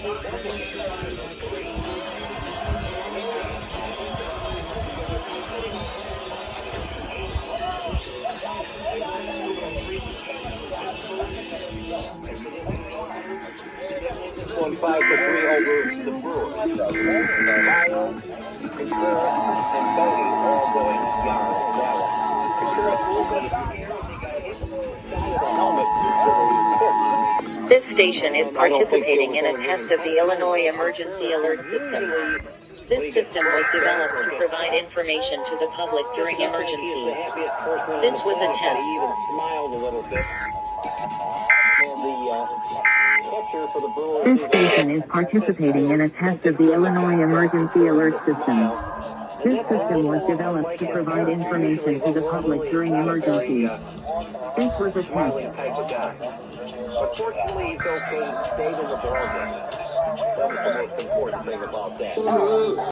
One 5-3 over the Brewers. Meyer, Ventura, and Cody all going yard on that one. Ventura a little bit of the air as he got hit in the side of the helmet for the pitch. This station is participating in a test of the Illinois Emergency Alert System. This system was developed to provide information to the public during emergencies. This was a test. He even smiled a little bit. And the catcher for the Brewers. This station is participating in a test of the Illinois Emergency Alert System. This system was developed to provide information to the public during emergencies. This was a test. But fortunately, he's okay. He stayed in the ballgame. That was the most important thing about that.